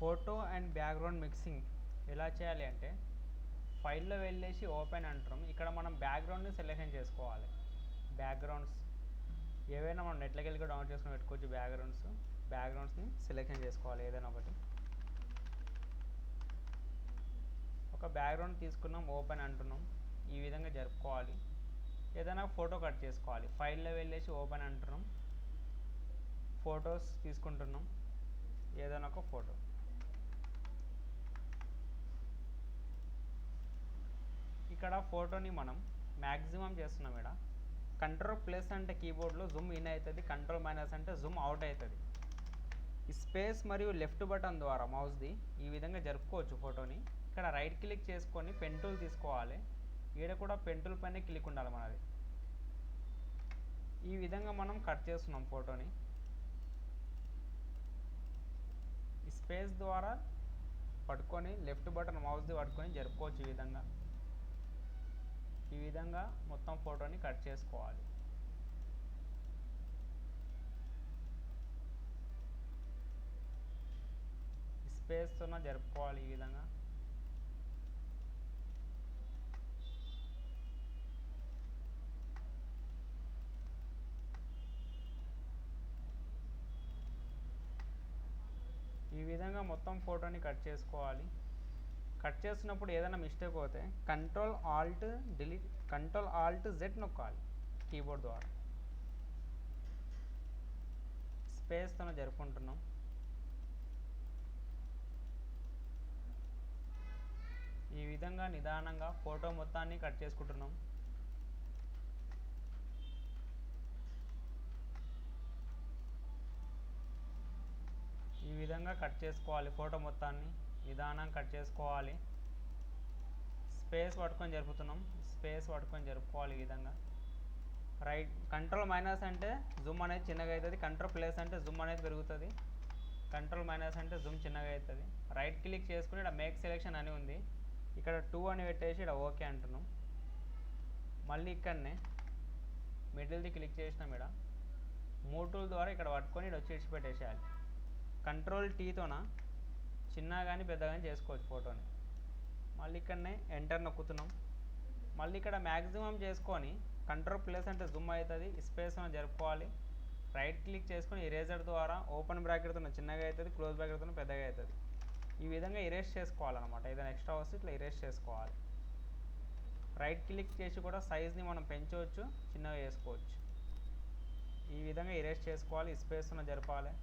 Photo and background mixing ఎలా చేయాలి అంటే ఫైల్లో వెళ్ళేసి ఓపెన్ అంటాం. ఇక్కడ మనం బ్యాక్గ్రౌండ్ని సెలెక్షన్ చేసుకోవాలి. బ్యాక్గ్రౌండ్స్ ఏవైనా మనం నెట్లోకి వెళ్ళి డౌన్లోడ్ చేసుకొని పెట్టుకోవచ్చు. బ్యాక్గ్రౌండ్స్ని సెలెక్షన్ చేసుకోవాలి. ఏదైనా ఒకటి ఒక బ్యాక్గ్రౌండ్ తీసుకున్నాం, ఓపెన్ అంటున్నాం. ఈ విధంగా జరుపుకోవాలి. ఏదైనా ఫోటో కట్ చేసుకోవాలి. ఫైల్లో వెళ్ళేసి ఓపెన్ అంటున్నాం, ఫొటోస్ తీసుకుంటున్నాం. ఏదైనా ఒక ఫోటో ఇక్కడ ఫోటోని మనం మ్యాక్సిమం చేస్తున్నాం. ఇక్కడ కంట్రోల్ ప్లస్ అంటే కీబోర్డ్లో జూమ్ ఇన్ అవుతుంది, కంట్రోల్ మైనస్ అంటే జూమ్ అవుట్ అవుతుంది. స్పేస్ మరియు లెఫ్ట్ బటన్ ద్వారా మౌస్ది ఈ విధంగా జరుపుకోవచ్చు ఫోటోని. ఇక్కడ రైట్ క్లిక్ చేసుకొని పెన్ టూల్ తీసుకోవాలి. ఈడ కూడా పెన్ టూల్ పైన క్లిక్ ఉండాలి మనది. ఈ విధంగా మనం కట్ చేస్తున్నాం ఫోటోని. స్పేస్ ద్వారా పట్టుకొని లెఫ్ట్ బటన్ మౌస్ది పట్టుకొని జరుపుకోవచ్చు. ఈ విధంగా మొత్తం ఫోటోని కట్ చేసుకోవాలి. స్పేస్తో జరుపుకోవాలి. ఈ విధంగా మొత్తం ఫోటోని కట్ చేసుకోవాలి. కట్ చేస్తున్నప్పుడు ఏదైనా మిస్టేక్ అవుతే కంట్రోల్ ఆల్ట్ జెడ్ నొక్కాలి కీబోర్డ్ ద్వారా. స్పేస్తో జరుపుకుంటున్నాం. ఈ విధంగా నిదానంగా ఫోటో మొత్తాన్ని కట్ చేసుకుంటున్నాం. ఈ విధంగా కట్ చేసుకోవాలి. ఫోటో మొత్తాన్ని నిదానంగా కట్ చేసుకోవాలి. స్పేస్ పట్టుకొని జరుపుకోవాలి. ఈ విధంగా రైట్ కంట్రోల్ మైనస్ అంటే జూమ్ అనేది చిన్నగా అవుతుంది, కంట్రోల్ ప్లస్ అంటే జూమ్ అనేది పెరుగుతుంది, కంట్రోల్ మైనస్ అంటే జూమ్ చిన్నగా అవుతుంది. రైట్ క్లిక్ చేసుకుని ఇక్కడ మేక్ సెలెక్షన్ అని ఉంది, ఇక్కడ 2 అని పెట్టేసి ఇక్కడ ఓకే అంటున్నాం. మళ్ళీ ఇక్కడనే మిడిల్ది క్లిక్ చేసినాం. ఇక్కడ 3 టూల్ ద్వారా ఇక్కడ పట్టుకొని ఇక్కడ వచ్చి ఇడిచిపెట్టేసేయాలి. కంట్రోల్ టీతోన చిన్నగా కానీ పెద్దగా కానీ చేసుకోవచ్చు ఫోటోని. మళ్ళీ ఇక్కడనే ఎంటర్ నొక్కుతున్నాం. మళ్ళీ ఇక్కడ మ్యాక్సిమం చేసుకొని కంట్రోల్ ప్లస్ అంటే జూమ్ అవుతుంది, స్పేస్ జరుపుకోవాలి. రైట్ క్లిక్ చేసుకొని ఇరేజర్ ద్వారా ఓపెన్ బ్రాకెట్తో చిన్నగా అవుతుంది, క్లోజ్ బ్రాకెట్తో పెద్దగా అవుతుంది. ఈ విధంగా ఇరేజ్ చేసుకోవాలన్నమాట. ఏదైనా ఎక్స్ట్రా వస్తే ఇట్లా ఇరేజ్ చేసుకోవాలి. రైట్ క్లిక్ చేసి కూడా సైజ్ని మనం పెంచవచ్చు, చిన్నగా చేసుకోవచ్చు. ఈ విధంగా ఇరేజ్ చేసుకోవాలి. స్పేస్ జరపాలి.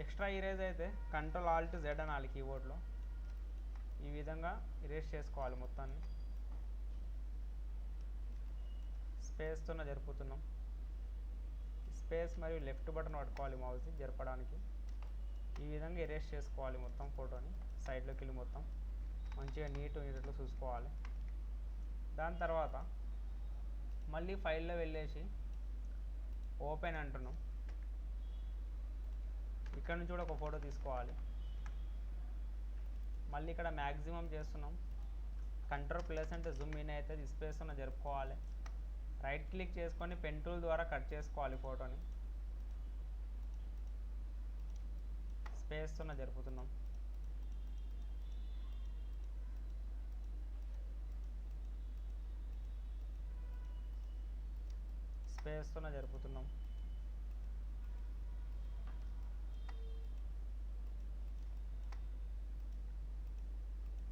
ఎక్స్ట్రా ఇరేజ్ అయితే కంట్రోల్ ఆల్ట్ జెడ్ అనాలి కీబోర్డ్లో. ఈ విధంగా ఇరేజ్ చేసుకోవాలి మొత్తాన్ని. స్పేస్తో జరుపుతున్నాం. స్పేస్ మరియు లెఫ్ట్ బటన్ పట్టుకోవాలి మౌస్ని జరపడానికి. ఈ విధంగా ఇరేజ్ చేసుకోవాలి మొత్తం ఫోటోని. సైడ్లోకి వెళ్ళి మొత్తం మంచిగా నీట్లో చూసుకోవాలి. దాని తర్వాత మళ్ళీ ఫైల్లో వెళ్ళేసి ఓపెన్ అంటున్నాం. ఇక్కడ నుంచి కూడా ఒక ఫోటో తీసుకోవాలి. మళ్ళీ ఇక్కడ మ్యాక్సిమం చేస్తున్నాం. కంట్రోల్ ప్లస్ అంటే జూమ్ ఇన్ అవుతుంది, స్పేస్ జరుపుకోవాలి. రైట్ క్లిక్ చేసుకొని పెన్ టూల్ ద్వారా కట్ చేసుకోవాలి ఫోటోని. స్పేస్తో జరుపుతున్నాం. స్పేస్తో జరుపుతున్నాం.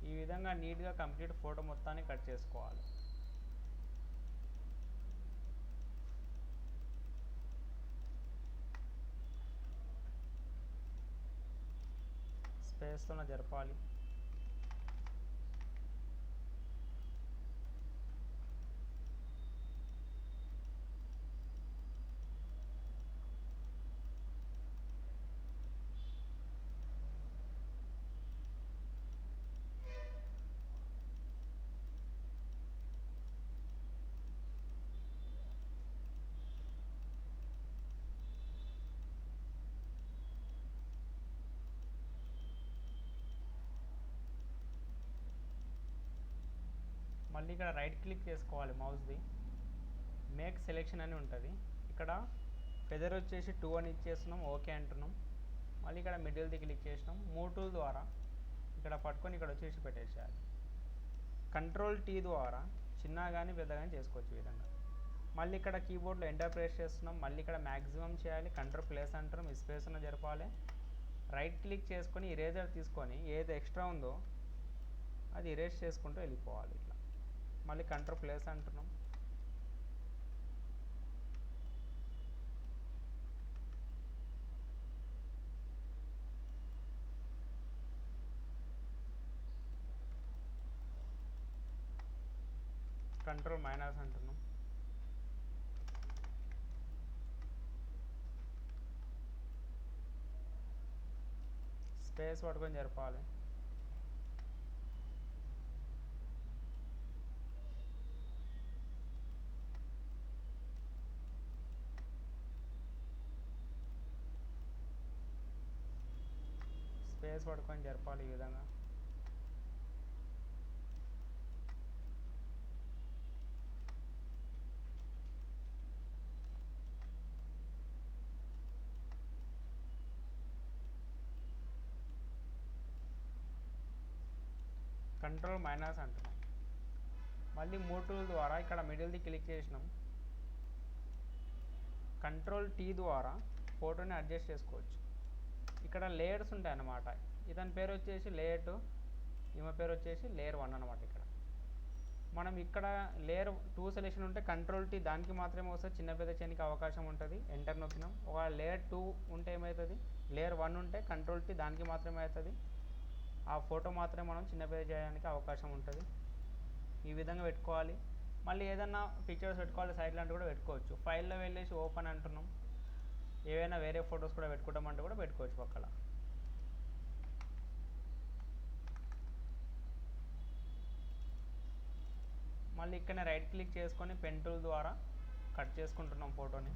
ఈ విధంగా నీట్గా కంప్లీట్ ఫోటో మొత్తాన్ని కట్ చేసుకోవాలి. స్పేస్తో జరపాలి. మళ్ళీ ఇక్కడ రైట్ క్లిక్ చేసుకోవాలి మౌస్ది. మేక్ సెలెక్షన్ అని ఉంటుంది. ఇక్కడ ఫెదర్ వచ్చేసి 2 అని ఇచ్చేస్తున్నాం, ఓకే అంటున్నాం. మళ్ళీ ఇక్కడ మిడిల్ది క్లిక్ చేసినాం. మూవ్ టూల్ ద్వారా ఇక్కడ పట్టుకొని ఇక్కడ వచ్చేసి పెట్టేసేయాలి. కంట్రోల్ టీ ద్వారా చిన్న కానీ పెద్ద కానీ చేసుకోవచ్చు ఈ విధంగా. మళ్ళీ ఇక్కడ కీబోర్డ్లో ఎంటర్ ప్రెస్ చేస్తున్నాం. మళ్ళీ ఇక్కడ మ్యాక్సిమం చేయాలి, కంట్రోల్ ప్లేస్ అంటాం, స్పేస్ ఉన్న జరపాలి. రైట్ క్లిక్ చేసుకొని ఇరేజర్ తీసుకొని ఏది ఎక్స్ట్రా ఉందో అది ఇరేజ్ చేసుకుంటూ వెళ్ళిపోవాలి ఇట్లా. మళ్ళీ కంట్రోల్ ప్లేస్ అంటున్నాం. కంట్రోల్ మైనస్ అంటున్నాం. స్పేస్ పట్టుకొని జరపాలి. స్పేస్ పట్టుకొని జరపాలి ఈ విధంగా. కంట్రోల్ మైనస్ అంటున్నాం. మళ్ళీ మూవ్ టూల్ ద్వారా ఇక్కడ మిడిల్ది క్లిక్ చేసినాం. కంట్రోల్ టీ ద్వారా ఫోటోని అడ్జస్ట్ చేసుకోవచ్చు. ఇక్కడ లేయర్స్ ఉంటాయి అన్నమాట. ఇతని పేరు వచ్చేసి లేయర్ 2, ఈమె పేరు వచ్చేసి లేయర్ 1 అనమాట. ఇక్కడ మనం ఇక్కడ లేయర్ 2 సెలెక్షన్ ఉంటే కంట్రోల్ టీ దానికి మాత్రమే వస్తుంది, చిన్న పెద్ద చేయడానికి అవకాశం ఉంటుంది. ఎంటర్ నొక్కినాం. ఒక లేయర్ 2 ఉంటే ఏమవుతుంది, లేయర్ 1 ఉంటే కంట్రోల్ టీ దానికి మాత్రమే అవుతుంది. ఆ ఫోటో మాత్రమే మనం చిన్న పెద్ద చేయడానికి అవకాశం ఉంటుంది. ఈ విధంగా పెట్టుకోవాలి. మళ్ళీ ఏదన్నా పిక్చర్స్ పెట్టుకోవాలి, సైడ్ లాంటి కూడా పెట్టుకోవచ్చు. ఫైల్లో వెళ్ళేసి ఓపెన్ అంటున్నాం. ఏవైనా వేరే ఫొటోస్ కూడా పెట్టుకుంటామంటే కూడా పెట్టుకోవచ్చు పక్కన. మళ్ళీ ఇక్కడ రైట్ క్లిక్ చేసుకొని పెన్ టూల్ ద్వారా కట్ చేసుకుంటున్నాం ఫోటోని.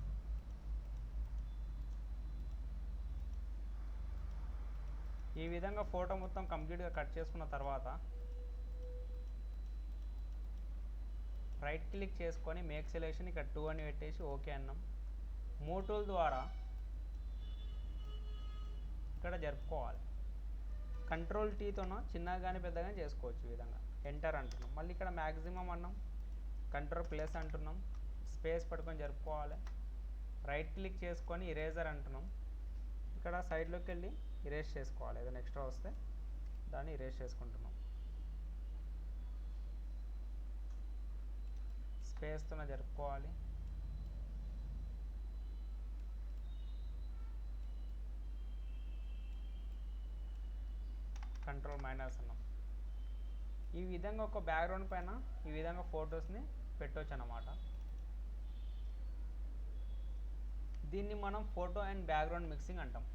ఈ విధంగా ఫోటో మొత్తం కంప్లీట్గా కట్ చేసుకున్న తర్వాత రైట్ క్లిక్ చేసుకొని మేక్ సెలెక్షన్ ఇక్కడ 2 అని పెట్టేసి ఓకే అన్నాం. మూవ్ టూల్ ద్వారా ఇక్కడ జరుపుకోవాలి. కంట్రోల్ టీతోనో చిన్నగా కానీ పెద్దగా చేసుకోవచ్చు ఈ విధంగా. ఎంటర్ అంటున్నాం. మళ్ళీ ఇక్కడ మ్యాక్సిమం అన్నాం, కంట్రోల్ ప్లస్ అంటున్నాం, స్పేస్ పట్టుకొని జరుపుకోవాలి. రైట్ క్లిక్ చేసుకొని ఇరేజర్ అంటున్నాం. ఇక్కడ సైడ్లోకి వెళ్ళి ఇరేజ్ చేసుకోవాలి. ఏదైనా ఎక్స్ట్రా వస్తే దాన్ని ఇరేజ్ చేసుకుంటున్నాం. స్పేస్తో జరుపుకోవాలి. కంట్రోల్ మైనస్ అన్నాం. ఈ విధంగా ఒక బ్యాక్గ్రౌండ్ పైన ఈ విధంగా ఫొటోస్ని పెట్టవచ్చు అన్నమాట. దీన్ని మనం ఫోటో అండ్ బ్యాక్గ్రౌండ్ మిక్సింగ్ అంటాం.